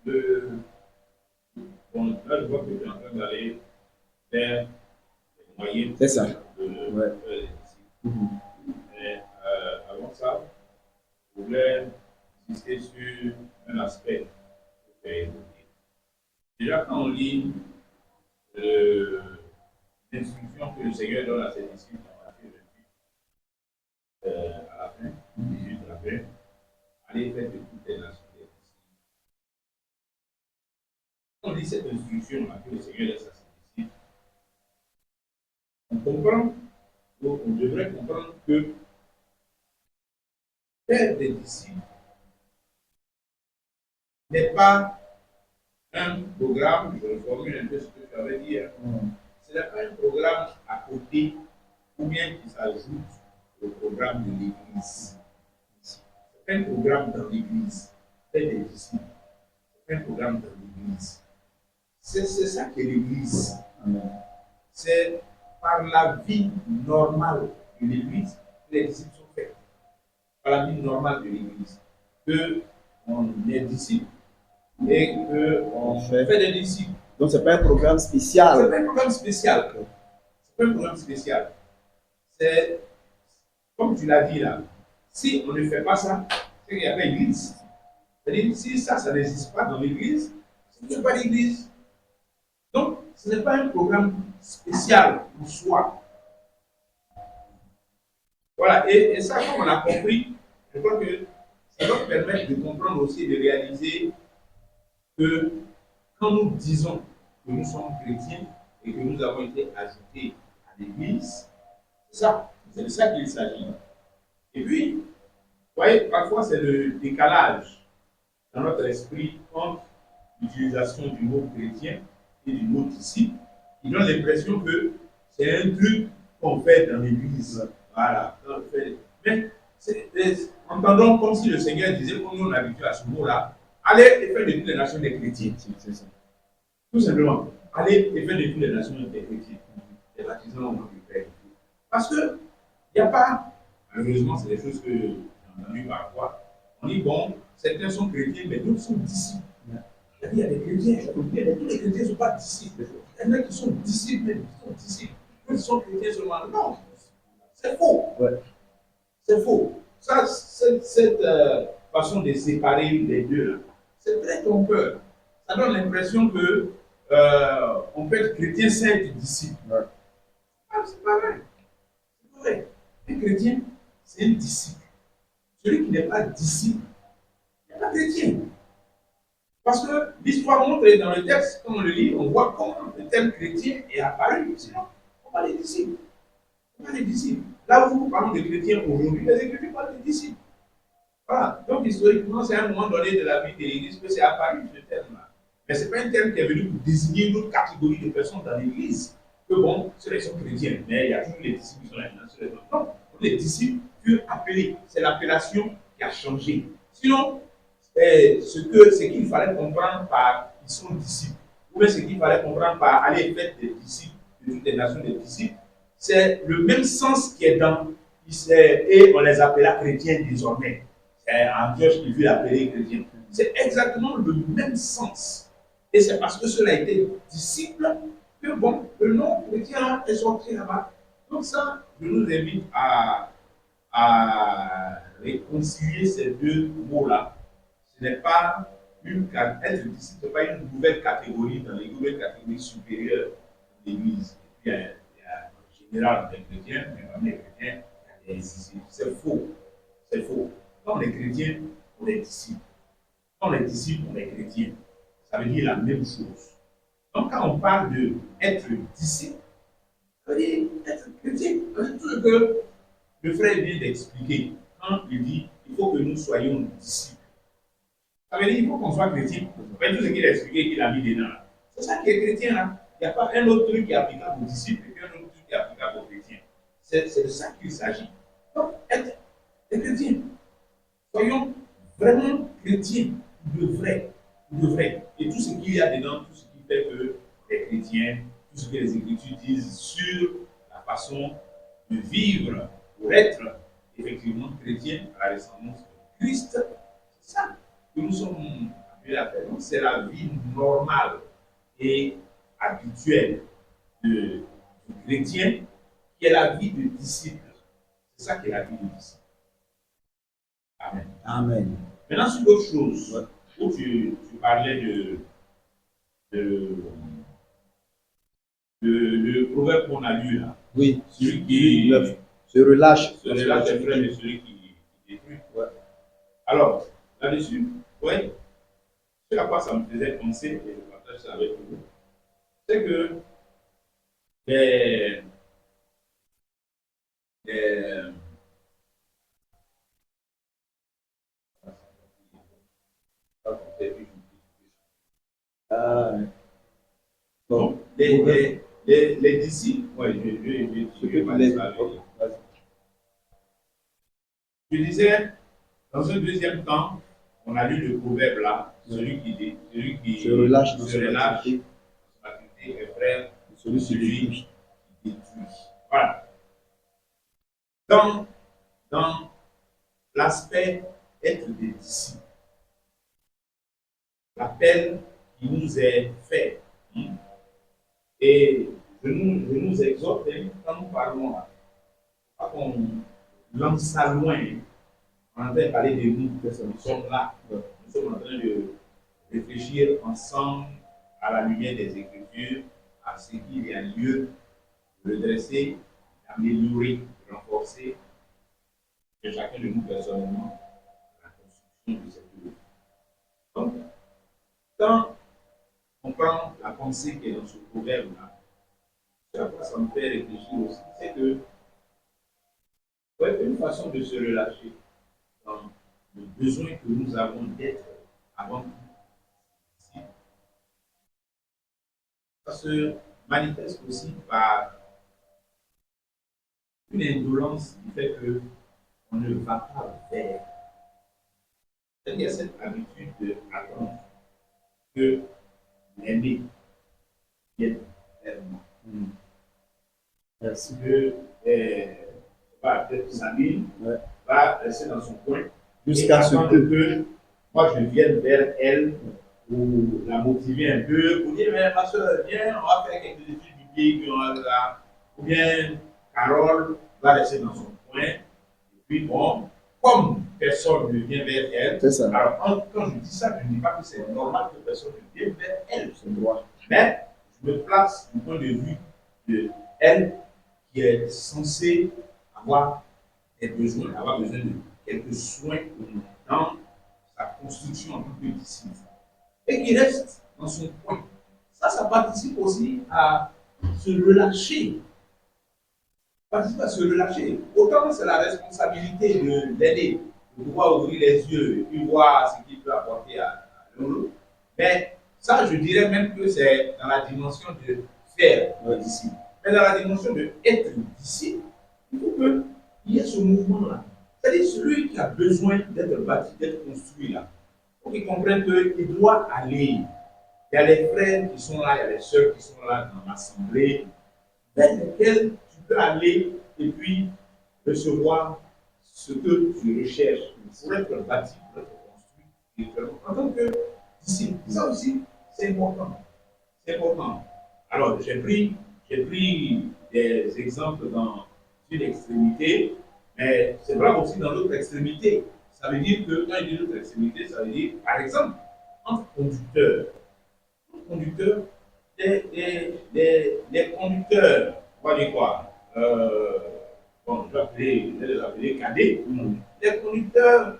le, bon, là, je vois que tu es en train d'aller vers les moyens C'est ça. Ouais. de disciples. Mhm. Mais avant ça, je voulais insister sur un aspect que tu as évoqué. Déjà, quand on lit euh, l'instruction que le Seigneur donne à ses disciples dans Matthieu 28, à la fin, 18 à la fin, allez faire de toutes les nations des disciples. Quand on lit cette instruction-là que le Seigneur laisse à ses disciples, on comprend, on devrait comprendre que faire des disciples n'est pas un programme, je reformule un peu ce que tu avais dit, hein. Ce n'est pas un programme à côté ou bien qui s'ajoute au programme de l'Église. Ce n'est pas un programme dans l'Église. Faire des disciples, c'est un programme dans l'Église. C'est ça qui est l'Église. C'est par la vie normale de l'Église que les disciples sont faits. Par la vie normale de l'Église. Qu'on est disciple et qu'on fait des disciples. Donc, ce n'est pas un programme spécial. Ce n'est pas un programme spécial. C'est pas un programme spécial. C'est, comme tu l'as dit là, si on ne fait pas ça, c'est qu'il n'y a pas d'église. C'est-à-dire, si ça n'existe pas dans l'église, il n'y a pas d'église. Donc, ce n'est pas un programme spécial pour soi. Voilà, et ça, comme on a compris, je crois que ça doit permettre de comprendre aussi, de réaliser que quand nous disons que nous sommes chrétiens et que nous avons été ajoutés à l'église, c'est de ça qu'il s'agit. Et puis, vous voyez, parfois c'est le décalage dans notre esprit entre l'utilisation du mot chrétien et du mot disciple, qui donne l'impression que c'est un truc qu'on fait dans l'église. Voilà. Mais entendons comme si le Seigneur disait, comme nous on est habitué à ce mot-là, allez et faites de toutes les nations des chrétiens. C'est ça. Tout simplement. Allez et faites de toutes les nations des chrétiens. Les baptisants au nom du Père. Parce que il n'y a pas, malheureusement, c'est des choses que j'ai entendues parfois. On dit, bon, certains sont chrétiens, mais d'autres sont disciples. Il y a des chrétiens, mais tous les chrétiens ne sont pas disciples. Il y en a qui sont disciples, mais qui sont disciples. Ils sont chrétiens seulement. Non, c'est faux. Ouais. C'est faux. Ça, cette façon de séparer les deux, c'est très trompeur. Ça donne l'impression que on peut être chrétien sans être disciple. Ouais. Ah, c'est pas vrai. C'est vrai. Un chrétien, c'est un disciple. Celui qui n'est pas disciple, n'est pas chrétien. Parce que l'histoire montre, et dans le texte, quand on le lit, on voit comment le terme chrétien est apparu. Sinon, on parle des disciples. On parle des disciples. Là où nous parlons de chrétiens aujourd'hui, les Écritures parlent des disciples. Voilà. Donc, historiquement, c'est à un moment donné de la vie de l'Église que c'est apparu ce terme-là. Mais ce n'est pas un terme qui est venu pour désigner une autre catégorie de personnes dans l'Église. Que bon, ceux-là sont chrétiens, mais il y a toujours les disciples qui sont là. Non, les disciples furent appelés. C'est l'appellation qui a changé. Sinon, ce qu'il fallait comprendre par ils sont disciples, ou bien ce qu'il fallait comprendre par aller faire des disciples, de toutes les nations des disciples, c'est le même sens qui est dans, et on les appela chrétiens désormais. C'est Antioche qui fut appelé chrétien. C'est exactement le même sens. Et c'est parce que cela a été disciple que bon, le nom chrétien est sorti là-bas. Donc ça, je nous invite à réconcilier ces deux mots-là. Ce n'est pas être disciple, ce n'est pas une nouvelle catégorie dans les nouvelles catégories supérieures de l'Église. Il y a en général des chrétiens, mais parmi les chrétiens, il y a des disciples. C'est faux. C'est faux. Quand on est chrétien, on est disciple. Quand on est disciple, on est chrétien. Ça veut dire la même chose. Donc quand on parle d'être disciple, ça veut dire être chrétien. C'est tout ce que le frère vient d'expliquer. Quand il dit il faut que nous soyons disciples. Ça veut dire qu'il faut qu'on soit chrétien. Tout ce qu'il a expliqué, qu'il a mis dedans. C'est ça qui est chrétien là. Il n'y a pas un autre truc qui est applicable aux disciples et un autre truc qui est applicable aux chrétiens. C'est de ça qu'il s'agit. Donc, être chrétien. Soyons vraiment chrétiens de vrai. De vrai. Et tout ce qu'il y a dedans, tout ce qui fait que les chrétiens, tout ce que les Écritures disent sur la façon de vivre pour être effectivement chrétien à la descendance de Christ, c'est ça que nous sommes Donc, c'est la vie normale et habituelle du chrétien qui est la vie de disciple. C'est ça qui est la vie de disciple. Amen. Amen. Maintenant, sur autre chose, où tu parlais de proverbe qu'on a lu là. Oui. Celui qui se relâche. Se relâche est frère de celui qui détruit. Ouais. Alors, là-dessus, ouais, ce à quoi ça me faisait penser, et je partage ça avec vous, c'est que les bon, les disciples, ouais, je disais, dans un deuxième temps, on a lu le proverbe là, celui qui se relâche dans son activité est frère de celui qui détruit. Voilà. Dans l'aspect être des disciples, l'appel qui nous est fait, et je nous exhorte, quand nous parlons là, pas qu'on lance ça loin, on est en train de parler de nous, nous sommes là, nous sommes en train de réfléchir ensemble à la lumière des Écritures, à ce qu'il y a lieu de redresser, d'améliorer, de renforcer, de chacun de nous personnellement, la construction de cette vie. Donc, quand on prend la pensée qui est dans ce proverbe-là, ça me fait réfléchir aussi, c'est que une façon de se relâcher dans le besoin que nous avons d'être avant tout ici, ça se manifeste aussi par une indolence qui fait qu'on ne va pas vers. Il y a cette habitude d'attendre que l'aimer vienne vers moi. Parce que peut-être Sabine va rester dans son coin jusqu'à ce que moi je vienne vers elle pour la motiver un peu, pour dire mais ma soeur, viens, on va faire quelques études bibliques, ou bien Carole va rester dans son coin, et puis bon, comme personne ne vient vers elle, alors quand je dis ça, je ne dis pas que c'est normal que personne ne vienne vers elle, c'est droit. Mais je me place du point de vue de elle qui est censée avoir des besoins, avoir besoin de quelques soins dans sa construction en tant que disciple. Et qui reste dans son coin. Ça participe aussi à se relâcher. Participe à se relâcher. Autant c'est la responsabilité de l'aider, de pouvoir ouvrir les yeux et puis voir ce qu'il peut apporter à l'autre. Mais ça, je dirais même que c'est dans la dimension de faire le disciple. Mais dans la dimension de être disciple, il faut qu'il y ait ce mouvement-là. C'est-à-dire celui qui a besoin d'être bâti, d'être construit là. Il faut qu'il comprenne qu'il doit aller. Il y a les frères qui sont là, il y a les sœurs qui sont là dans l'assemblée, vers lesquels tu peux aller et puis recevoir ce que tu recherches pour être bâti, pour être construit en tant que disciple. Ça aussi, c'est important. C'est important. Alors, j'ai pris des exemples dans une extrémité, mais c'est vrai aussi dans l'autre extrémité. Ça veut dire que, quand il dit l'autre extrémité, ça veut dire, par exemple, entre conducteurs, les conducteurs, on va dire quoi bon, je vais les appeler cadets. Les conducteurs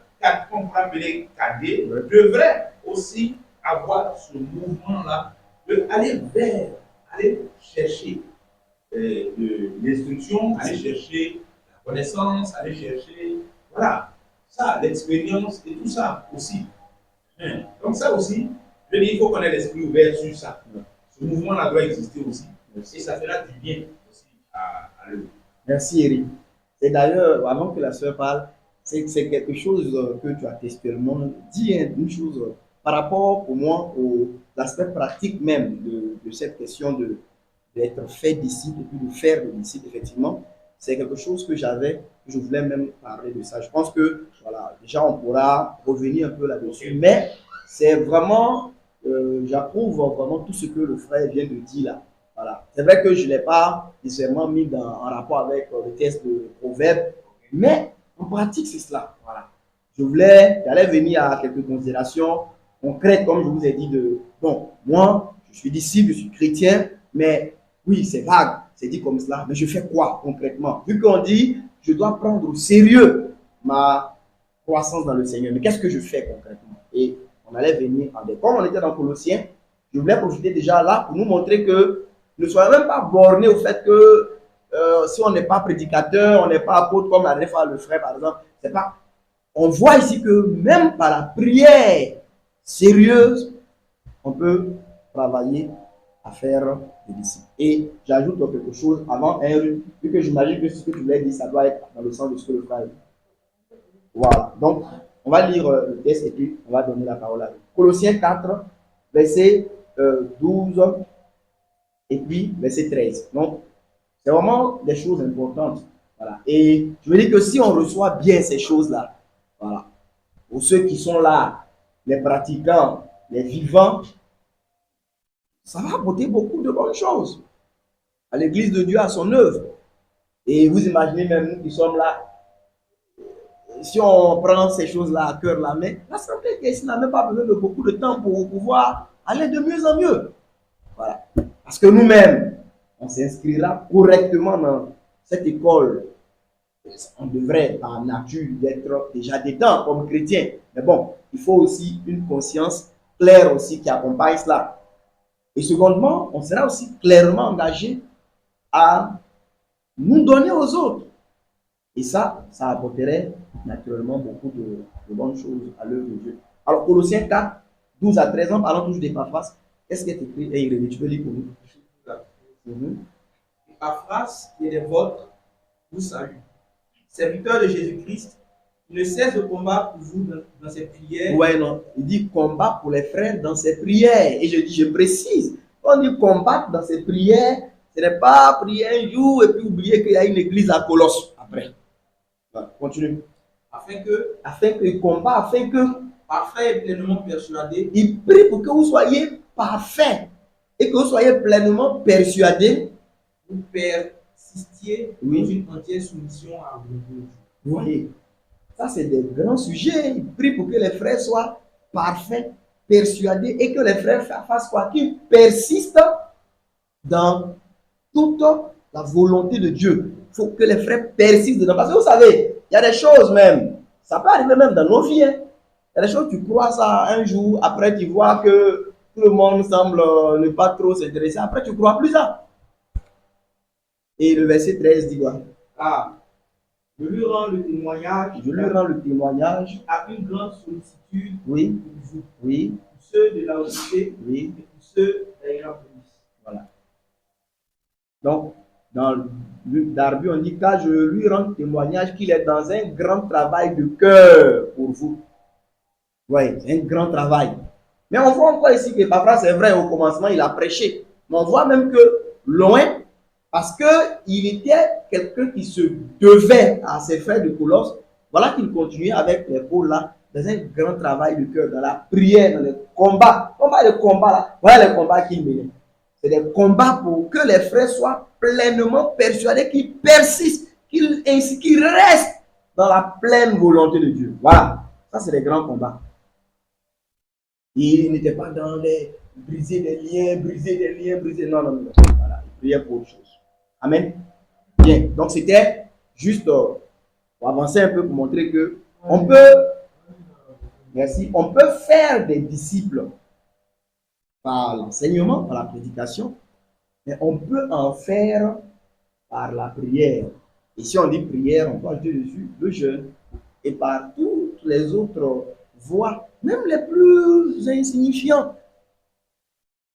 qu'on peut appeler cadets devraient aussi avoir ce mouvement-là d'aller aller chercher l'instruction, aller chercher la connaissance, aller chercher, voilà, ça, l'expérience et tout ça aussi. Donc ça aussi, je dis, il faut qu'on ait l'esprit ouvert sur ça. Ce mouvement-là doit exister aussi. Et ça fera du bien aussi à l'œuvre. Merci Eric. Et d'ailleurs, avant que la sœur parle, c'est quelque chose que tu as textuellement dit, une chose par rapport pour moi à l'aspect pratique même de cette question d'être fait disciple et puis de faire le disciple, effectivement. C'est quelque chose que je voulais même parler de ça. Je pense que, voilà, déjà on pourra revenir un peu là-dessus. Mais c'est vraiment, j'approuve vraiment tout ce que le frère vient de dire là. Voilà. C'est vrai que je ne l'ai pas nécessairement mis en rapport avec le test de proverbe, mais en pratique, c'est cela. Voilà. J'allais venir à quelques considérations concrètes, comme je vous ai dit, bon, moi, je suis disciple, je suis chrétien, mais oui, c'est vague, c'est dit comme cela, mais je fais quoi concrètement? Vu qu'on dit, je dois prendre au sérieux ma croissance dans le Seigneur, mais qu'est-ce que je fais concrètement? Et on allait venir en détail. Comme on était dans Colossiens, je voulais profiter déjà là pour nous montrer que ne soyons même pas bornés au fait que si on n'est pas prédicateur, on n'est pas apôtre, comme la fois le frère par exemple, c'est pas. On voit ici que même par la prière sérieuse, on peut travailler à faire des disciples. Et j'ajoute quelque chose avant, vu que j'imagine que ce que tu voulais dire, ça doit être dans le sens de ce que le frère dit. Voilà. Donc, on va lire le texte et puis on va donner la parole à lui. Colossiens 4, verset 12 et puis verset 13. Donc, c'est vraiment des choses importantes. Voilà. Et je veux dire que si on reçoit bien ces choses-là, voilà, pour ceux qui sont là, les pratiquants, les vivants, ça va apporter beaucoup de bonnes choses à l'église de Dieu, à son œuvre. Et vous imaginez même nous qui sommes là, si on prend ces choses-là à cœur la main, l'Assemblée ici n'a même pas besoin de beaucoup de temps pour pouvoir aller de mieux en mieux. Voilà. Parce que nous-mêmes, on s'inscrira correctement dans cette école. On devrait, par nature, être déjà dedans comme chrétien. Mais bon, il faut aussi une conscience claire aussi qui accompagne cela. Et secondement, on sera aussi clairement engagé à nous donner aux autres. Et ça apporterait naturellement beaucoup de bonnes choses à l'œuvre de Dieu. Alors, Colossiens 4, 12 à 13 ans, parlons toujours d'Épaphras. Qu'est-ce qui est écrit? Et Irénée, tu peux lire pour nous. Épaphras, qui est des vôtres, vous salue. Serviteur de Jésus-Christ, il ne cesse de combattre pour vous dans ses prières. Ouais, non. Il dit combat pour les frères dans ses prières. Et je précise, quand on dit combattre dans ses prières, ce n'est pas prier un jour et puis oublier qu'il y a une église à Colosse après. Ouais, continue. Afin qu'il combat, afin que parfait et pleinement persuadé. Il prie pour que vous soyez parfaits et que vous soyez pleinement persuadés. Vous persistiez dans une entière soumission à vous. Vous voyez, ça c'est des grands sujets. Il prie pour que les frères soient parfaits, persuadés et que les frères fassent quoi? Qu'ils persistent dans toute la volonté de Dieu. Il faut que les frères persistent dedans. Parce que vous savez, il y a des choses même, ça peut arriver même dans nos vies. Hein. Il y a des choses, tu crois ça un jour, après tu vois que tout le monde semble ne pas trop s'intéresser, après tu ne crois plus ça. Et le verset 13 dit quoi? Je lui rends le témoignage. Je lui rends le témoignage. À une grande sollicitude. Oui. Pour vous. Oui. Pour ceux de la Laodicée. Oui. Et pour ceux d'Hiérapolis. Voilà. Donc, dans Darby, on dit car je lui rends témoignage qu'il est dans un grand travail de cœur pour vous. Oui, un grand travail. Mais on voit encore ici que parfois, c'est vrai, au commencement, il a prêché. Mais on voit même que loin, parce qu'il était quelqu'un qui se devait à ses frères de Colosse, voilà qu'il continuait avec les pauvres là, dans un grand travail de cœur, dans la prière, dans les combats. Combat de combat là, voilà les combats qu'il menait. C'est des combats pour que les frères soient pleinement persuadés, qu'ils persistent, qu'ils restent dans la pleine volonté de Dieu. Voilà, ça c'est des grands combats. Il n'était pas dans les briser des liens, non. Voilà, il priait pour autre chose. Amen. Bien, donc c'était juste pour avancer un peu pour montrer que on peut, merci, on peut faire des disciples par l'enseignement, par la prédication, mais on peut en faire par la prière. Et si on dit prière, on peut ajouter dessus le jeûne et par toutes les autres voies, même les plus insignifiantes.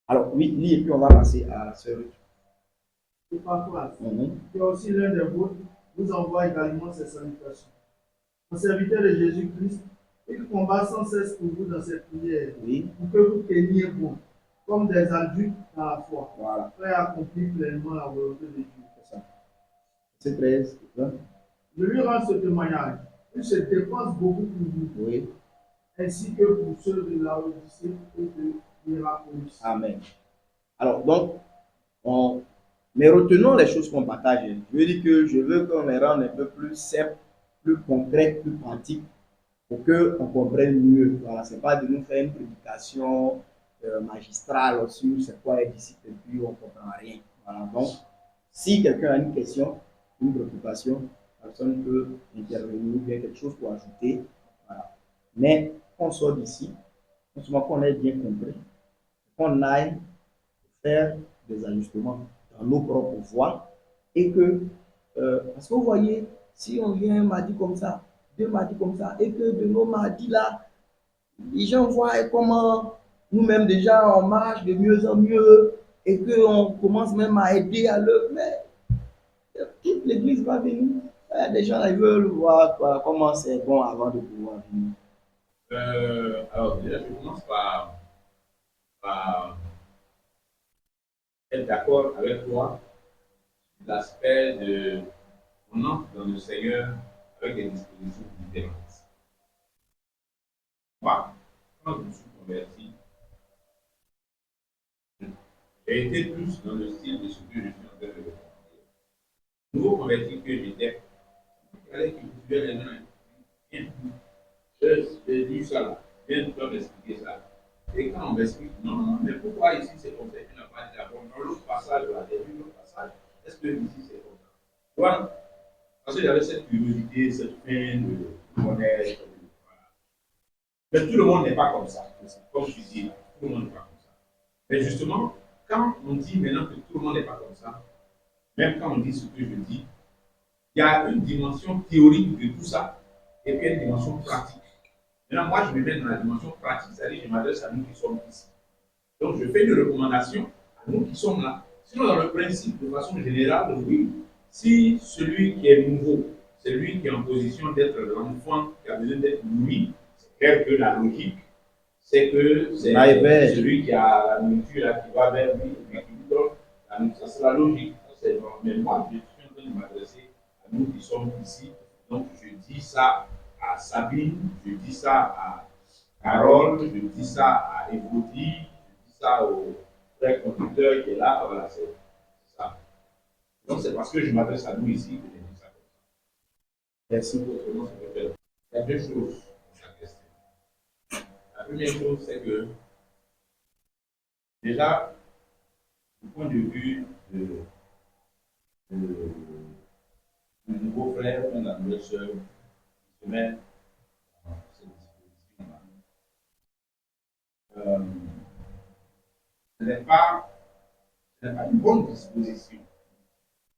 Alors oui, lis et puis on va passer à la sœur. Épaphras, qui est aussi l'un des vôtres, vous envoie également ses salutations. Un serviteur de Jésus-Christ, il combat sans cesse pour vous dans ses prières, pour que vous teniez bon, comme des adultes dans la foi, prêts à accomplir pleinement la volonté de Dieu. C'est 13. Je lui rends ce témoignage. Il se dépense beaucoup pour vous. ainsi que pour ceux de Laodicée et de Hiérapolis. Amen. Alors, donc, mais retenons les choses qu'on partage. Je veux dire que je veux qu'on les rende un peu plus simples, plus concrètes, plus pratiques, pour qu'on comprenne mieux. Voilà, c'est pas de nous faire une prédication magistrale sur c'est quoi être disciple et puis on ne comprend rien. Voilà, donc, si quelqu'un a une question, une préoccupation, personne peut intervenir ou bien quelque chose pour ajouter. Voilà. Mais qu'on sort d'ici, non seulement qu'on ait bien compris, qu'on aille faire des ajustements dans nos propres voies et que, parce que vous voyez, si on vient un mardi comme ça, deux mardis comme ça, et que de nos mardis là, les gens voient comment nous-mêmes déjà on marche de mieux en mieux et qu'on commence même à aider à l'œuvre, mais toute l'église va venir. Des gens ils veulent voir quoi, comment c'est bon avant de pouvoir venir. Alors, déjà, je commence par être d'accord avec toi sur l'aspect de on entre dans le Seigneur avec des dispositions différentes. Moi, quand je me suis converti, j'ai été plus dans le style de ce que je suis en train de recommander. Nouveau converti que j'étais, il fallait que je tuais les gens. J'ai lu ça là, viens de m'expliquer ça. Et quand on m'explique, non, non, mais pourquoi ici c'est comme ça, tu n'as pas dit d'accord. Dans l'autre passage, là, j'ai vu l'autre passage, est-ce que ici c'est comme ça? Voilà. Parce que j'avais cette curiosité, cette faim de connaître. Voilà. Mais tout le monde n'est pas comme ça. Comme tu dis, tout le monde n'est pas comme ça. Mais justement, quand on dit maintenant que tout le monde n'est pas comme ça, même quand on dit ce que je dis, il y a une dimension théorique de tout ça et puis une dimension pratique. Maintenant, moi, je me mets dans la dimension pratique, c'est-à-dire que je m'adresse à nous qui sommes ici. Donc, je fais une recommandation à nous qui sommes là. Sinon, dans le principe, de façon générale, oui, si celui qui est nouveau, celui qui est en position d'être l'enfant qui a besoin d'être nourri, c'est clair que la logique, c'est que c'est celui qui a la nourriture là, qui va vers lui, et qui lui donne. Ça, c'est la logique. Ça, c'est normal. Mais moi, je suis en train de m'adresser à nous qui sommes ici. Donc, je dis ça à Sabine, je dis ça à Carole, je dis ça à Evodie, je dis ça au frère conducteur qui est là, voilà, c'est ça. Donc c'est parce que je m'adresse à nous ici que je dis ça comme ça. Merci pour autrement, ça peut faire. Il y a deux choses dans chaque question. La première chose, c'est que déjà, du point de vue du nouveau frère ou de la nouvelle sœur qui se met dans cette disposition-là, ce n'est pas une bonne disposition.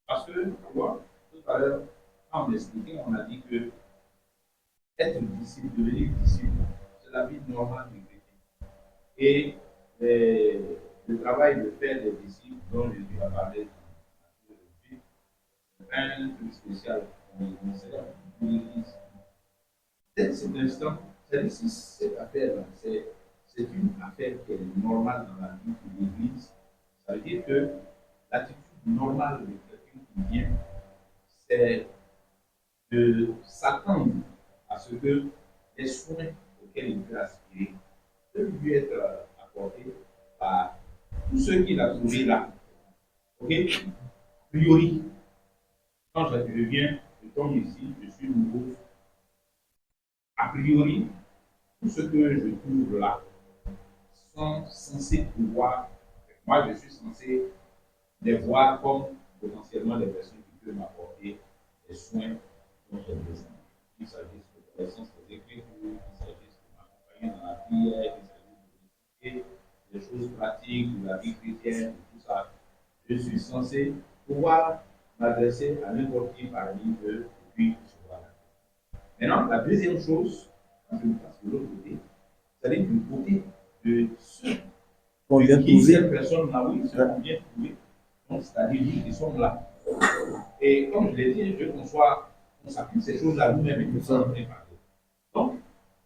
Parce que, tu vois, tout à l'heure, quand on expliquait, on a dit que être disciple, devenir disciple, c'est la vie normale du chrétien. Et le travail de faire des disciples dont Jésus a parlé dans c'est un truc spécial pour l'Église. Dès cet instant, c'est-à-dire si cette affaire-là, c'est une affaire qui est normale dans la vie de l'Église, ça veut dire que l'attitude normale de quelqu'un qui vient, c'est de s'attendre à ce que les soins auxquels il peut aspirer peuvent lui être apportés par tous ceux qu'il a trouvés là. Ok? A priori, quand je viens, je tombe ici, je suis nouveau. A priori, tout ce que je trouve là sont censés pouvoir, moi je suis censé les voir comme potentiellement des personnes qui peuvent m'apporter des soins dont j'ai besoin. Qu'il s'agisse de connaissance des Écritures, qu'il s'agisse de m'accompagner dans la prière, qu'il s'agisse de des choses pratiques de la vie chrétienne, tout ça. Je suis censé pouvoir m'adresser à n'importe qui parmi eux et puis recevoir la paix. Maintenant, la deuxième chose, quand je me passe de l'autre côté, c'est-à-dire du côté de ceux qui, cette personne-là, oui, ceux qu'on vient trouver, donc c'est-à-dire nous qui sommes là. Et comme je l'ai dit, je veux qu'on s'applique ces choses-là nous-mêmes et que ça en est partout. Donc,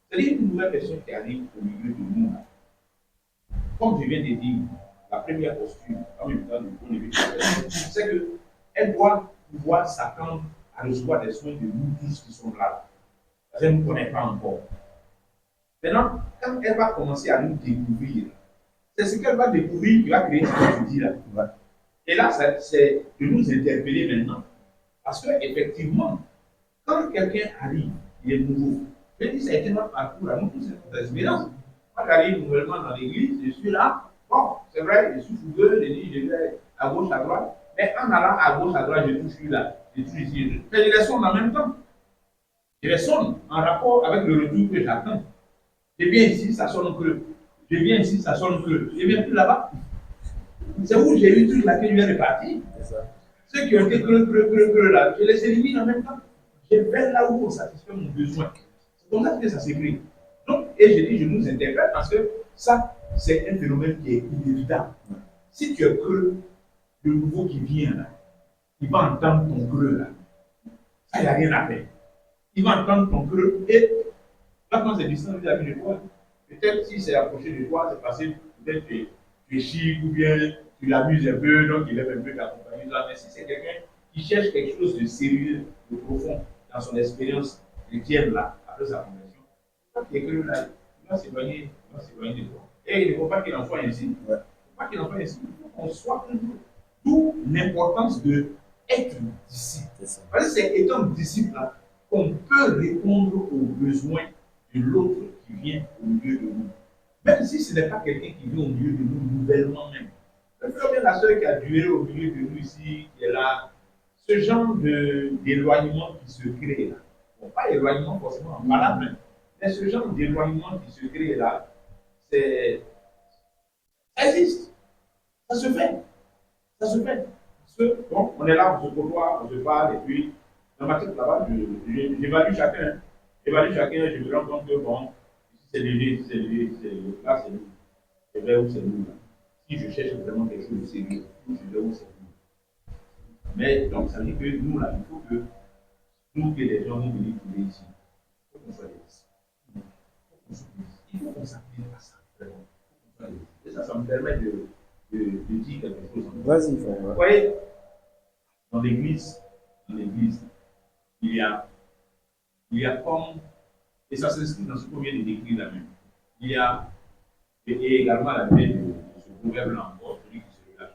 c'est-à-dire une nouvelle personne qui arrive au milieu de nous. Comme je viens de dire, la première posture, quand même dans le point de vue de la personne, c'est qu'elle doit pouvoir s'attendre à recevoir des soins de nous tous qui sommes là. Parce qu'elle ne nous connaît pas encore. Maintenant, quand elle va commencer à nous découvrir, c'est ce qu'elle va découvrir qui va créer ce que tu dis là. Ouais. Et là, c'est de nous interpeller maintenant. Parce qu'effectivement, quand quelqu'un arrive, il est nouveau. Je dis, c'est notre parcours, à nous tous, c'est notre expérience. Moi, j'arrive nouvellement dans l'église, je suis là. Bon, c'est vrai, je suis fougueux, je dis, je vais à gauche, à droite. Mais en allant à gauche, à droite, je touche là, je touche ici. Je les sonne en même temps. Je les sonne en rapport avec le retour que j'attends. Je viens ici, ça sonne creux. Je viens ici, ça sonne creux. Je viens plus là-bas. C'est où j'ai eu tout là que je viens de partir. Ceux qui ont été creux là, je les élimine en même temps. Je vais là où on satisfait mon besoin. C'est comme ça que ça s'écrit. Donc, et je dis, je nous interprète parce que ça, c'est un phénomène qui est inévitable. Si tu es creux, le nouveau qui vient là, il va entendre ton creux là. Ça, il n'y a rien à faire. Il va entendre ton creux et là, quand c'est distant vis-à-vis de toi, peut-être si c'est approché de toi, c'est parce que peut-être tu es chic ou bien tu l'amuses un peu, donc il aime un peu t'accompagner. Mais si c'est quelqu'un qui cherche quelque chose de sérieux, de profond dans son expérience chrétienne là, après sa conversion, quand il est creux là, il va s'éloigner de toi. Et il ne faut pas qu'il en soit ainsi. Il ne faut pas qu'il en soit ainsi. Il faut qu'on soit toujours. D'où l'importance de être disciple. Parce que c'est étant disciple là qu'on peut répondre aux besoins de l'autre qui vient au milieu de nous. Même si ce n'est pas quelqu'un qui vient au milieu de nous nouvellement même. Comme bien la sœur qui a duré au milieu de nous ici, qui est là, ce genre d'éloignement qui se crée là. Bon, pas éloignement forcément en parlant, mais ce genre d'éloignement qui se crée là, ça existe. Ça se fait. Ça se fait. Parce que, bon, on est là, on se côtoie, on se parle, et puis, dans ma tête là-bas, j'évalue chacun. J'évalue chacun, je me rends compte que, bon, ici c'est léger, ici c'est léger, ici c'est léger, là c'est nous. Je vais où c'est nous là. Si je cherche vraiment quelque chose de sérieux, je vais où c'est nous. Mais donc, ça veut dire que nous là, il faut que nous, que les gens vont venir trouver ici, il faut qu'on soit des disciples. Il faut qu'on s'appuie à ça, vraiment. Et ça me permet de dire quelque chose. Vas-y, vous voyez, dans l'église, il y a comme, et ça s'inscrit dans ce qu'on vient de décrire là même, il y a, et également la paix de ce proverbe-là encore, celui qui se relâche.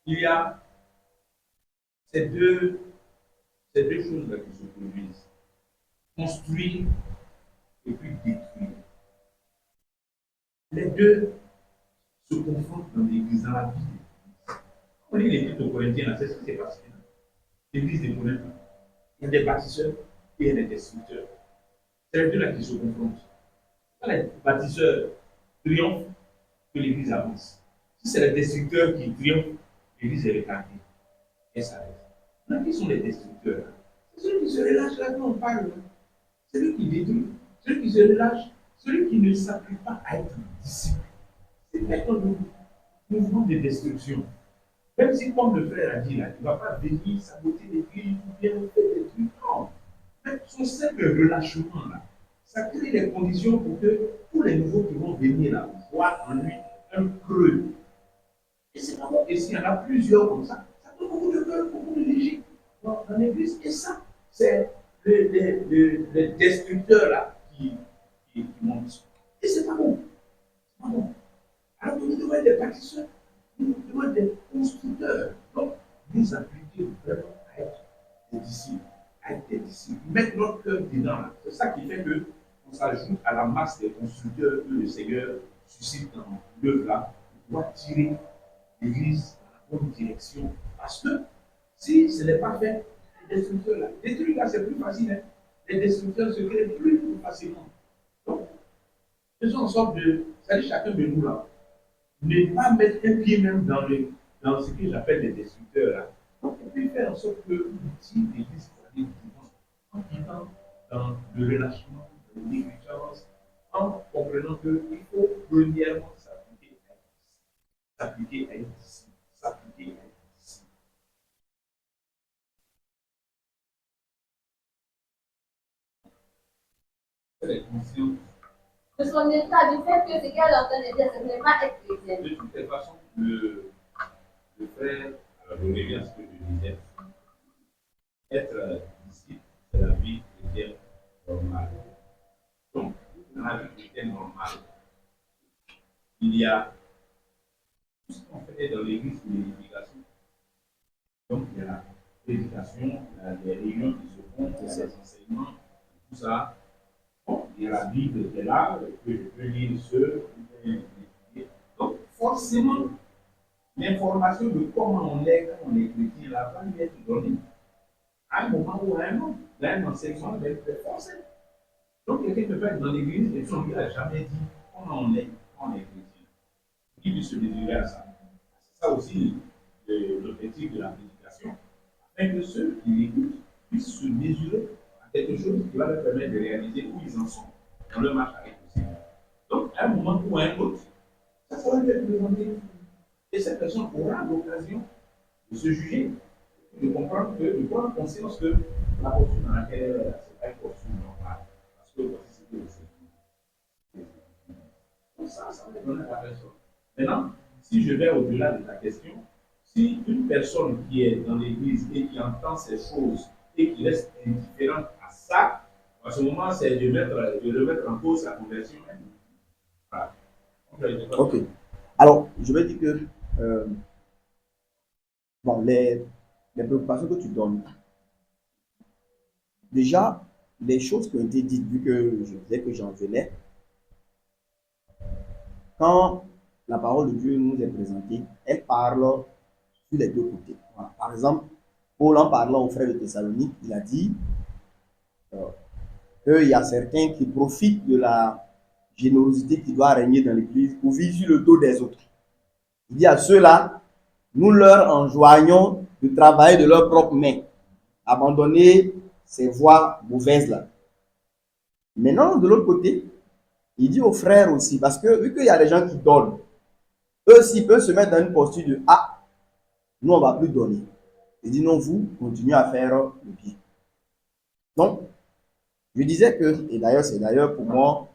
Il y a ces deux choses-là qui se produisent. Construire et puis détruire. Les deux se confrontent dans l'église, dans la vie de l'église. On lit l'Épître aux Corinthiens, c'est ce qui s'est passé. L'église des Corinthiens, il y a des bâtisseurs et il y a des destructeurs. C'est les deux là qui se confrontent. Quand les bâtisseurs triomphent, que l'église avance. Si c'est les destructeurs qui triomphent, l'église est retardée. Et ça reste. Mais qui sont les destructeurs? C'est celui qui se relâche là quand on parle. Celui qui détruit, celui qui se relâche, celui qui ne s'appuie pas à être disciple. C'est maintenant le mouvement de destruction. Même si, comme le frère a dit là, il ne va pas venir saboter l'église ou bien faire des trucs. Non. Même son simple relâchement là, ça crée les conditions pour que tous les nouveaux qui vont venir là voient en lui un creux. Et c'est pas bon. Et s'il y en a plusieurs comme ça donne beaucoup de cœur, beaucoup de léger dans l'église. Et ça, c'est les destructeurs là qui montent. Et c'est pas bon. C'est pas bon. Alors que nous devons être des bâtisseurs, nous devons être des constructeurs. Donc, nous appliquer vraiment à être des disciples, mettre notre cœur dedans. C'est ça qui fait qu'on s'ajoute à la masse des constructeurs que le Seigneur suscite dans l'œuvre là, pour pouvoir tirer l'Église dans la bonne direction. Parce que si ce n'est pas fait, les destructeurs là, détruire là, c'est plus facile. Hein. Les destructeurs se créent plus facilement. Donc, faisons en sorte de, c'est-à-dire chacun de nous là, ne pas mettre un pied même dans ce que j'appelle les destructeurs là. Donc, on peut faire en sorte que l'outil l'Église soit vivant en vivant dans le relâchement, dans la négligence, en comprenant qu'il faut premièrement s'appliquer à être disciple. De son état, du fait que ce qu'elle est en train de dire, ce n'est pas être chrétienne. De toutes les façons, le frère revient à ce que je disais. Être disciple, c'est la vie chrétienne normale. Donc, dans la vie chrétienne, chrétien normal, il y a tout ce qu'on fait dans l'église pour l'édification. Donc, il y a l'éducation, les réunions qui se font, les enseignements, tout ça. Bon, il y a la Bible qui est là, que je peux lire donc, forcément, l'information de comment on est quand on est chrétien, là, va lui être donnée à un moment ou à un autre, dans un enseignement très forcé. Donc, quelqu'un peut être dans l'église et son Dieu n'a jamais dit comment on est quand on est chrétien. Il veut se mesurer à ça. C'est ça aussi l'objectif de la prédication, afin que ceux qui l'écoutent puissent se mesurer à quelque chose qui va leur permettre de réaliser où ils en sont dans leur marche avec le Seigneur. Donc, à un moment ou à un autre, ça va lui être présenté. Et cette personne aura l'occasion de se juger, de comprendre que, de prendre conscience que la posture dans laquelle elle est, ce n'est pas une posture normale. Parce que voici ce que le Seigneur. Donc, ça va donner à la personne. Maintenant, si je vais au-delà de ta question, si une personne qui est dans l'église et qui entend ces choses et qui reste indifférente à ça, à ce moment, c'est de remettre en cause sa conversion. Voilà. Ok. Alors, je vais dire que bon, les préoccupations que tu donnes, déjà, les choses qui ont été dites, vu que je disais que j'en venais, quand la parole de Dieu nous est présentée, elle parle sur les deux côtés. Voilà. Par exemple, Paul, en parlant aux frères de Thessalonique, il a dit qu'il y a certains qui profitent de la générosité qui doit régner dans l'Église pour vivre sur le dos des autres. Il dit à ceux-là, nous leur enjoignons de travailler de leurs propres mains, abandonner ces voies mauvaises-là. Maintenant, de l'autre côté, il dit aux frères aussi, parce que vu qu'il y a des gens qui donnent, eux aussi peuvent se mettre dans une posture de « Ah, nous on ne va plus donner ». Il dit « Non, vous, continuez à faire le bien ». Donc, je disais que, et d'ailleurs, c'est d'ailleurs pour moi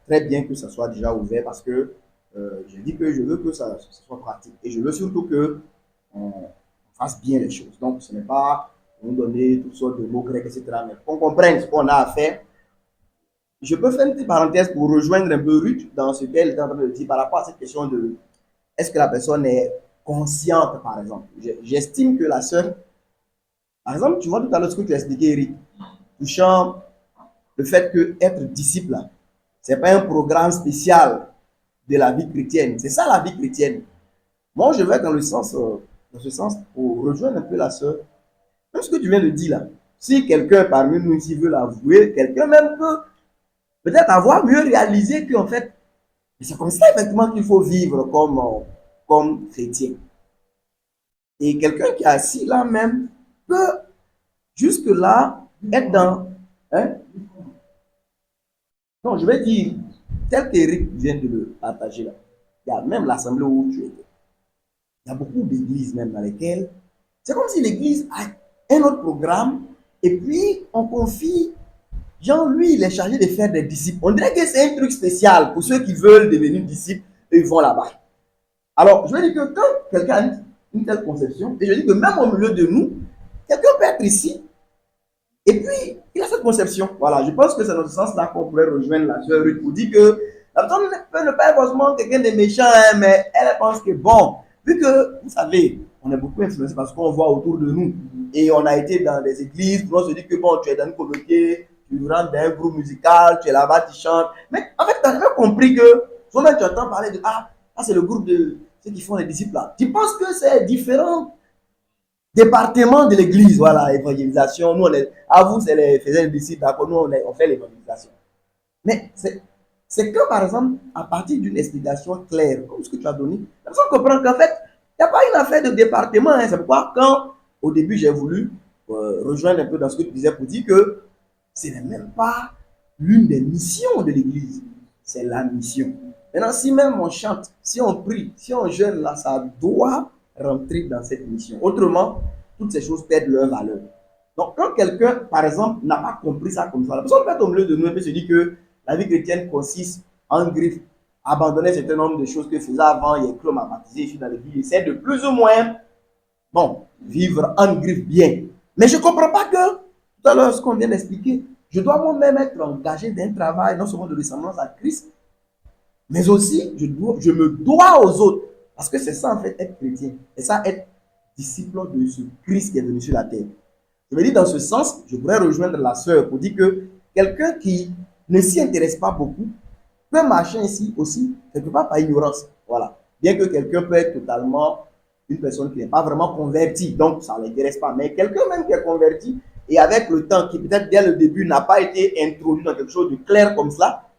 très bien que ça soit déjà ouvert parce que je dis que je veux que ça soit pratique et je veux surtout que on fasse bien les choses. Donc, ce n'est pas nous donner toutes sortes de mots grecs, etc. Mais qu'on comprenne ce qu'on a à faire. Je peux faire une petite parenthèse pour rejoindre un peu Ruth dans ce qu'elle est en train de dire par rapport à cette question de est-ce que la personne est consciente, par exemple. J'estime que la sœur, par exemple, tu vois tout à l'heure ce que tu as expliqué, Eric, touchant le fait que être disciple, ce n'est pas un programme spécial de la vie chrétienne. C'est ça la vie chrétienne. Moi, je vais dans ce sens, pour rejoindre un peu la sœur. Même ce que tu viens de dire là, si quelqu'un parmi nous ici veut l'avouer, quelqu'un même peut peut-être avoir mieux réalisé qu'en fait, c'est comme ça effectivement qu'il faut vivre comme chrétien. Et quelqu'un qui est assis là même peut jusque-là être dans... Hein? Non, je vais dire, tel qu'Éric vient de le partager là, il y a même l'assemblée où tu étais. Il y a beaucoup d'églises même dans lesquelles c'est comme si l'église a un autre programme et puis on confie, genre lui il est chargé de faire des disciples. On dirait que c'est un truc spécial pour ceux qui veulent devenir disciples et ils vont là-bas. Alors je veux dire que quand quelqu'un a une telle conception, et je dis que même au milieu de nous, quelqu'un peut être ici et puis il a cette conception. Voilà, je pense que c'est dans ce sens-là qu'on pourrait rejoindre la sœur Ruth pour dire que la personne peut ne pas être forcément quelqu'un de méchant, hein, mais elle pense que bon, vu que, vous savez, on est beaucoup influencé parce qu'on voit autour de nous. Et on a été dans des églises, on se dit que bon, tu es dans une communauté, tu rentres dans un groupe musical, tu es là-bas, tu chantes. Mais en fait, tu n'as jamais compris que, toi-même tu entends parler de, ah, c'est le groupe de ceux qui font les disciples là. Tu penses que c'est différent département de l'église, voilà, évangélisation. Nous, à vous, c'est les faiseurs de disciples, d'accord, nous, on fait l'évangélisation. Mais c'est que, par exemple, à partir d'une explication claire, comme ce que tu as donné, la personne comprend qu'en fait, il n'y a pas une affaire de département. Hein. C'est pourquoi, quand, au début, j'ai voulu rejoindre un peu dans ce que tu disais pour dire que ce n'est même pas l'une des missions de l'église, c'est la mission. Maintenant, si même on chante, si on prie, si on jeûne, là, ça doit rentrer dans cette mission. Autrement, toutes ces choses perdent leur valeur. Donc, quand quelqu'un, par exemple, n'a pas compris ça comme ça, la personne peut être au milieu de nous et peut se dire que la vie chrétienne consiste en griffe, abandonner un certain nombre de choses que faisait avant, il y a que l'homme a baptisé, je suis dans l'église, essaie de plus ou moins, bon, vivre en griffe bien. Mais je ne comprends pas que, tout à l'heure, ce qu'on vient d'expliquer, je dois moi-même être engagé d'un travail, non seulement de ressemblance à Christ, mais aussi je me dois aux autres. Parce que c'est ça en fait être chrétien. Et ça être disciple de ce Christ qui est venu sur la terre. Je me dis dans ce sens, je pourrais rejoindre la sœur pour dire que quelqu'un qui ne s'y intéresse pas beaucoup peut marcher ainsi aussi, quelque part par ignorance. Voilà. Bien que quelqu'un peut être totalement une personne qui n'est pas vraiment convertie, donc ça ne l'intéresse pas. Mais quelqu'un même qui est converti et avec le temps, qui peut-être dès le début n'a pas été introduit dans quelque chose de clair comme cela,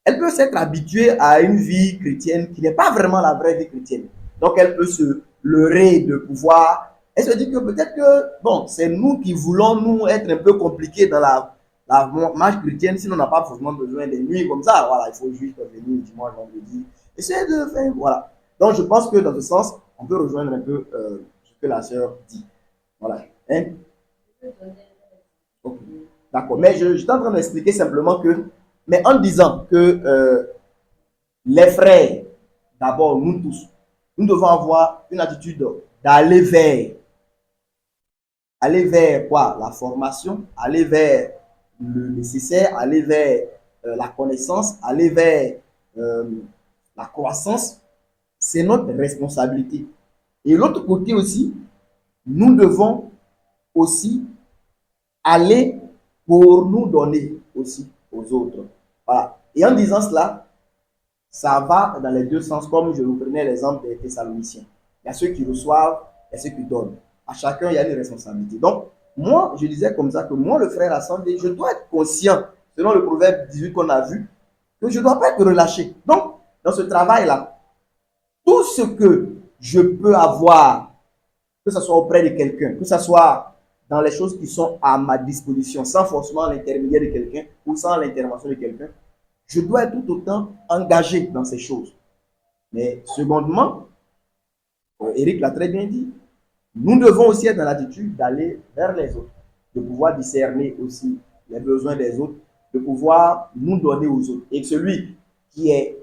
elle peut s'être habituée à une vie chrétienne qui n'est pas vraiment la vraie vie chrétienne. Donc elle peut se leurrer de pouvoir. Elle se dit que peut-être que, bon, c'est nous qui voulons nous être un peu compliqués dans la marche chrétienne, sinon on n'a pas forcément besoin des nuits comme ça. Voilà, il faut juste venir dimanche, vendredi. Essayez de faire, voilà. Donc je pense que dans ce sens, on peut rejoindre un peu ce que la sœur dit. Voilà. Hein? Okay. D'accord. Mais je suis en train d'expliquer simplement que, mais en disant que les frères, d'abord nous tous, nous devons avoir une attitude d'aller vers quoi? La formation, aller vers le nécessaire, aller vers la connaissance, aller vers la croissance. C'est notre responsabilité. Et l'autre côté aussi, nous devons aussi aller pour nous donner aussi aux autres. Voilà. Et en disant cela, ça va dans les deux sens, comme je vous prenais l'exemple des Thessaloniciens. Il y a ceux qui reçoivent et ceux qui donnent. À chacun, il y a une responsabilité. Donc, moi, je disais comme ça que moi, le frère assemblé, je dois être conscient, selon le proverbe 18 qu'on a vu, que je ne dois pas être relâché. Donc, dans ce travail-là, tout ce que je peux avoir, que ce soit auprès de quelqu'un, que ce soit dans les choses qui sont à ma disposition, sans forcément l'intermédiaire de quelqu'un ou sans l'intervention de quelqu'un, je dois être tout autant engagé dans ces choses. Mais secondement, Eric l'a très bien dit, nous devons aussi être dans l'attitude d'aller vers les autres, de pouvoir discerner aussi les besoins des autres, de pouvoir nous donner aux autres. Et celui qui est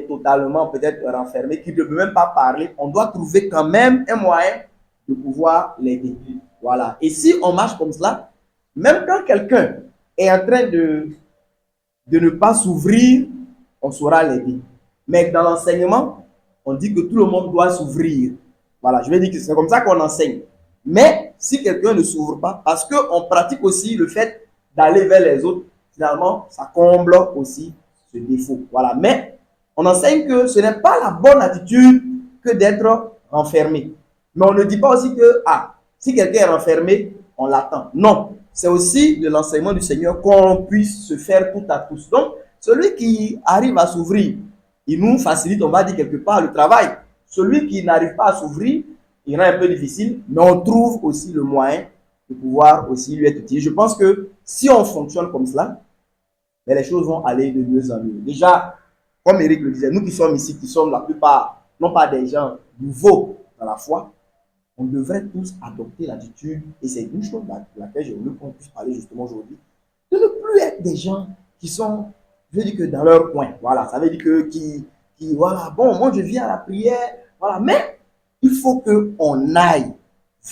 totalement peut-être renfermé, qui ne peut même pas parler, on doit trouver quand même un moyen de pouvoir l'aider. Voilà. Et si on marche comme cela, même quand quelqu'un est en train de ne pas s'ouvrir, on saura l'aider. Mais dans l'enseignement, on dit que tout le monde doit s'ouvrir. Voilà, je vais dire que c'est comme ça qu'on enseigne. Mais si quelqu'un ne s'ouvre pas, parce qu'on pratique aussi le fait d'aller vers les autres, finalement, ça comble aussi ce défaut. Voilà, mais on enseigne que ce n'est pas la bonne attitude que d'être renfermé. Mais on ne dit pas aussi que, si quelqu'un est renfermé, on l'attend. Non, c'est aussi de l'enseignement du Seigneur qu'on puisse se faire tout à tous. Donc, celui qui arrive à s'ouvrir, il nous facilite, on va dire quelque part, le travail. Celui qui n'arrive pas à s'ouvrir, il rend un peu difficile, mais on trouve aussi le moyen de pouvoir aussi lui être utile. Je pense que si on fonctionne comme cela, les choses vont aller de mieux en mieux. Déjà, comme Eric le disait, nous qui sommes ici, qui sommes la plupart, non pas des gens nouveaux dans la foi, on devrait tous adopter l'attitude, et c'est une chose de laquelle j'ai voulu qu'on puisse parler justement aujourd'hui, de ne plus être des gens qui sont, je veux dire que dans leur coin, voilà, ça veut dire que voilà, bon, moi je viens à la prière, voilà, mais il faut qu'on aille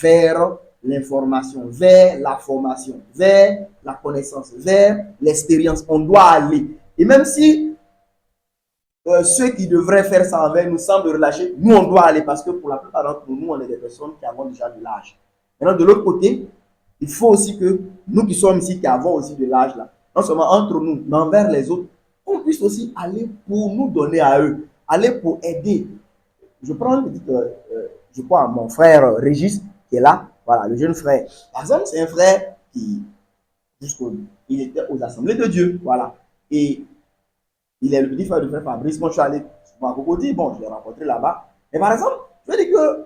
vers l'information, vers la formation, vers la connaissance, vers l'expérience, on doit aller. Et même si ceux qui devraient faire ça avec nous semblent relâcher, nous on doit aller parce que pour la plupart d'entre nous, on est des personnes qui avons déjà de l'âge. Maintenant, de l'autre côté, il faut aussi que nous qui sommes ici, qui avons aussi de l'âge là, non seulement entre nous, mais envers les autres, on puisse aussi aller pour nous donner à eux, aller pour aider. Je prends une petite, je crois, mon frère Régis qui est là, voilà, le jeune frère. Par exemple, c'est un frère qui, il était aux assemblées de Dieu, voilà. Et il est le petit frère du frère Fabrice. Moi, je suis allé à Cocody, bon, je l'ai rencontré là-bas. Mais par exemple, je veux dire que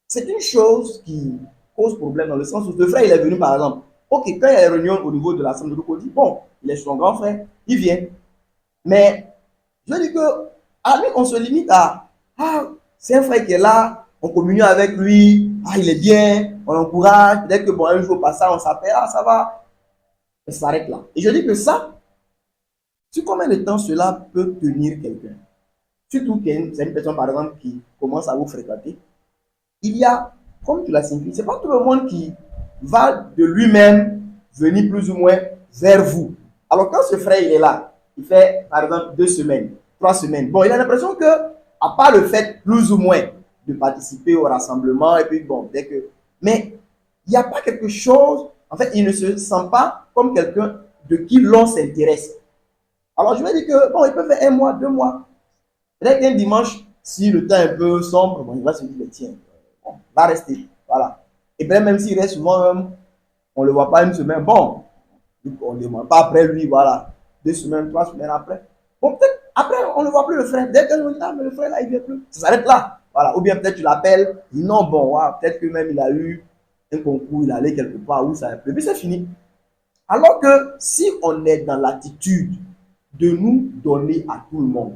c'est une chose qui cause problème dans le sens où le frère, il est venu par exemple. Ok, quand il y a une réunion au niveau de l'assemblée de Cocody, bon, il est son grand frère, il vient. Mais je veux dire que, à lui, on se limite à, c'est un frère qui est là, on communie avec lui, il est bien, on l'encourage, peut-être que bon, un jour au passage, on s'appelle, ça va, et ça s'arrête là. Et je dis que ça, sur combien de temps cela peut tenir quelqu'un? Surtout que c'est une personne, par exemple, qui commence à vous fréquenter. Il y a, comme tu l'as signifié, ce n'est pas tout le monde qui va de lui-même venir plus ou moins vers vous. Alors quand ce frère il est là, il fait par exemple 2 semaines, 3 semaines, bon, il a l'impression que, à part le fait plus ou moins de participer au rassemblement, et puis bon, dès que... Mais il n'y a pas quelque chose, en fait, il ne se sent pas comme quelqu'un de qui l'on s'intéresse. Alors je vais dire que, bon, il peut faire 1 mois, 2 mois. Peut-être qu'un dimanche, si le temps est un peu sombre, bon, il va se dire, tiens, bon, il va rester. Voilà. Et bien même s'il reste souvent, on ne le voit pas 1 semaine, bon, on ne demande pas après lui, voilà. 2 semaines, 3 semaines après. Bon, peut-être après, on ne voit plus le frère. Dès qu'on dit, ah, mais le frère là, il ne vient plus. Ça s'arrête là. Voilà. Ou bien peut-être tu l'appelles, il dit non, bon, voilà, peut-être que même il a eu un concours, il est allé quelque part où ça a plu. Puis c'est fini. Alors que si on est dans l'attitude de nous donner à tout le monde,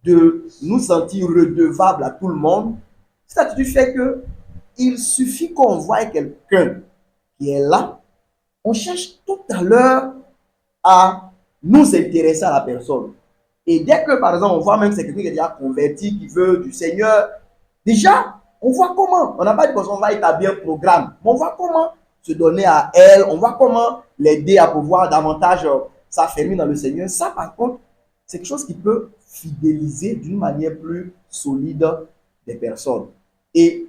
de nous sentir redevables à tout le monde, cette attitude fait que il suffit qu'on voie quelqu'un qui est là, on cherche tout à l'heure à nous intéresser à la personne. Et dès que, par exemple, on voit même que c'est quelqu'un qui est déjà converti, qui veut du Seigneur, déjà, on voit comment. On n'a pas dit qu'on va établir un programme, mais on voit comment se donner à elle, on voit comment l'aider à pouvoir davantage s'affermir dans le Seigneur. Ça, par contre, c'est quelque chose qui peut fidéliser d'une manière plus solide des personnes. Et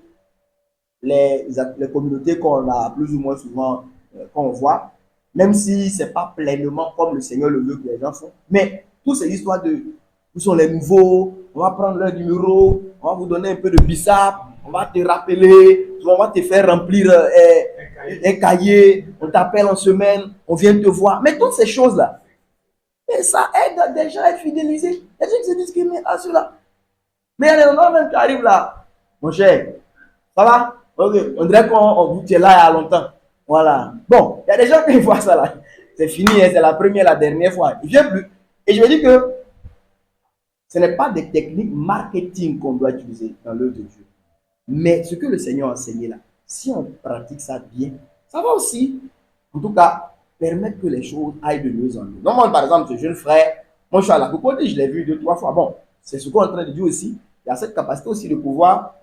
les communautés qu'on a plus ou moins souvent, qu'on voit, même si ce n'est pas pleinement comme le Seigneur le veut que les gens font, mais toutes ces histoires de où sont les nouveaux, on va prendre leur numéro, on va vous donner un peu de bissap, on va te rappeler, on va te faire remplir un cahier, on t'appelle en semaine, on vient te voir. Mais toutes ces choses-là, et ça aide des gens à être fidélisés. Les gens qui se disent que à cela. Mais il y a des gens même qui arrivent là, mon cher, ça va? Okay. On dirait qu'on vous est là il y a longtemps. Voilà. Bon, il y a des gens qui voient ça là. C'est fini, hein, c'est la première, la dernière fois. Il ne vient plus. Et je me dis que ce n'est pas des techniques marketing qu'on doit utiliser dans l'œuvre de Dieu. Mais ce que le Seigneur a enseigné là, si on pratique ça bien, ça va aussi, en tout cas, permettre que les choses aillent de mieux en mieux. Donc, moi, par exemple, ce jeune frère, moi je suis à la Cocody, je l'ai vu 2, 3 fois. Bon, c'est ce qu'on est en train de dire aussi. Il y a cette capacité aussi de pouvoir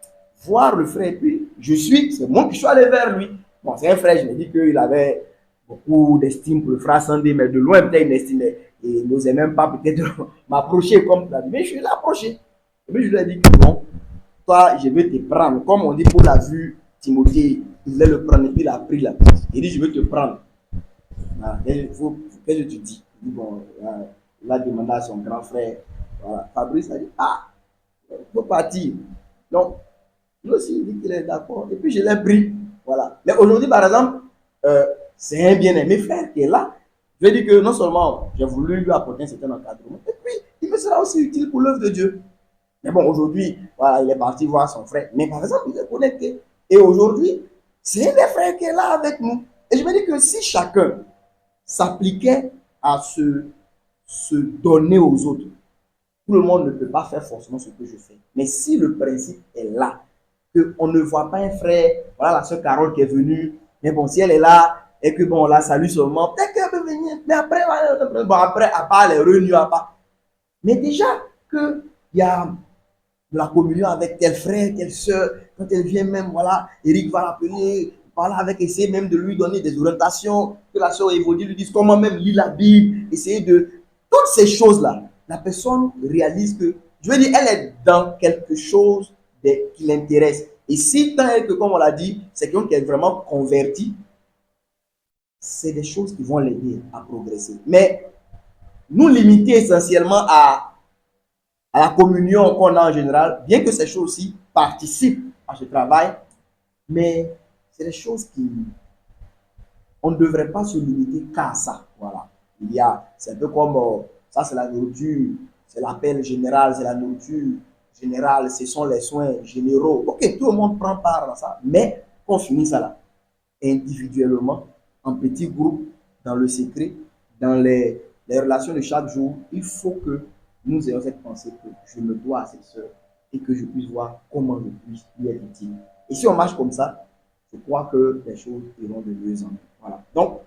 voir le frère. Et puis, c'est moi qui suis allé vers lui. Bon, c'est un frère, je me dis qu'il avait beaucoup d'estime pour le frère Sandé, mais de loin, peut-être, il n'estimait. Et il n'osait même pas peut-être m'approcher comme ça. Mais je suis là approché. Et puis, je lui ai dit que non, toi, je vais te prendre. Comme on dit pour la vue, Timothée, il voulait le prendre et puis il a pris la place. Il dit, je vais te prendre. Voilà. Qu'est-ce que tu dis? Il dit, bon, il a demandé à son grand frère. Voilà. Fabrice a dit, ah, il faut partir. Donc, lui aussi, il dit qu'il est d'accord. Et puis, je l'ai pris. Voilà. Mais aujourd'hui, par exemple, c'est un bien-aimé frère qui est là. Je vais dire que non seulement j'ai voulu lui apporter un certain encadrement, et puis, il me sera aussi utile pour l'œuvre de Dieu. Mais bon, aujourd'hui, voilà, il est parti voir son frère. Mais par exemple, il est connecté. Et aujourd'hui, c'est un des frères qui est là avec nous. Et je me dis que si chacun s'appliquait à se donner aux autres, tout le monde ne peut pas faire forcément ce que je fais. Mais si le principe est là, qu'on ne voit pas un frère, voilà la soeur Carole qui est venue, mais bon, si elle est là, et que bon, on la salue seulement, peut-être qu'elle peut venir, mais après, bon, après, à part les réunions, à part. Mais déjà qu'il y a de la communion avec tel frère, telle soeur, quand elle vient même, voilà, Eric va l'appeler, parler avec, essayer même de lui donner des orientations, que la soeur évolue, lui dise comment même lire la Bible, essayer de... Toutes ces choses-là, la personne réalise que, je veux dire, elle est dans quelque chose qui l'intéresse. Et si tant est que, comme on l'a dit, c'est quelqu'un qui est vraiment converti, c'est des choses qui vont l'aider à progresser. Mais nous limiter essentiellement à la communion qu'on a en général, bien que ces choses aussi participent à ce travail, mais c'est des choses qui... On ne devrait pas se limiter qu'à ça. Voilà. C'est un peu comme, ça c'est la nourriture, c'est l'appel général, c'est la nourriture générale, ce sont les soins généraux. Ok, tout le monde prend part à ça, mais on finit ça là, individuellement, en petits groupes, dans le secret, dans les relations de chaque jour, il faut que nous ayons cette pensée que je me dois à cette soeur et que je puisse voir comment je puisse lui être utile. Et si on marche comme ça, je crois que les choses iront de mieux en mieux. Voilà. Donc,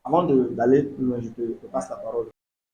avant d'aller plus loin, je te passe la parole.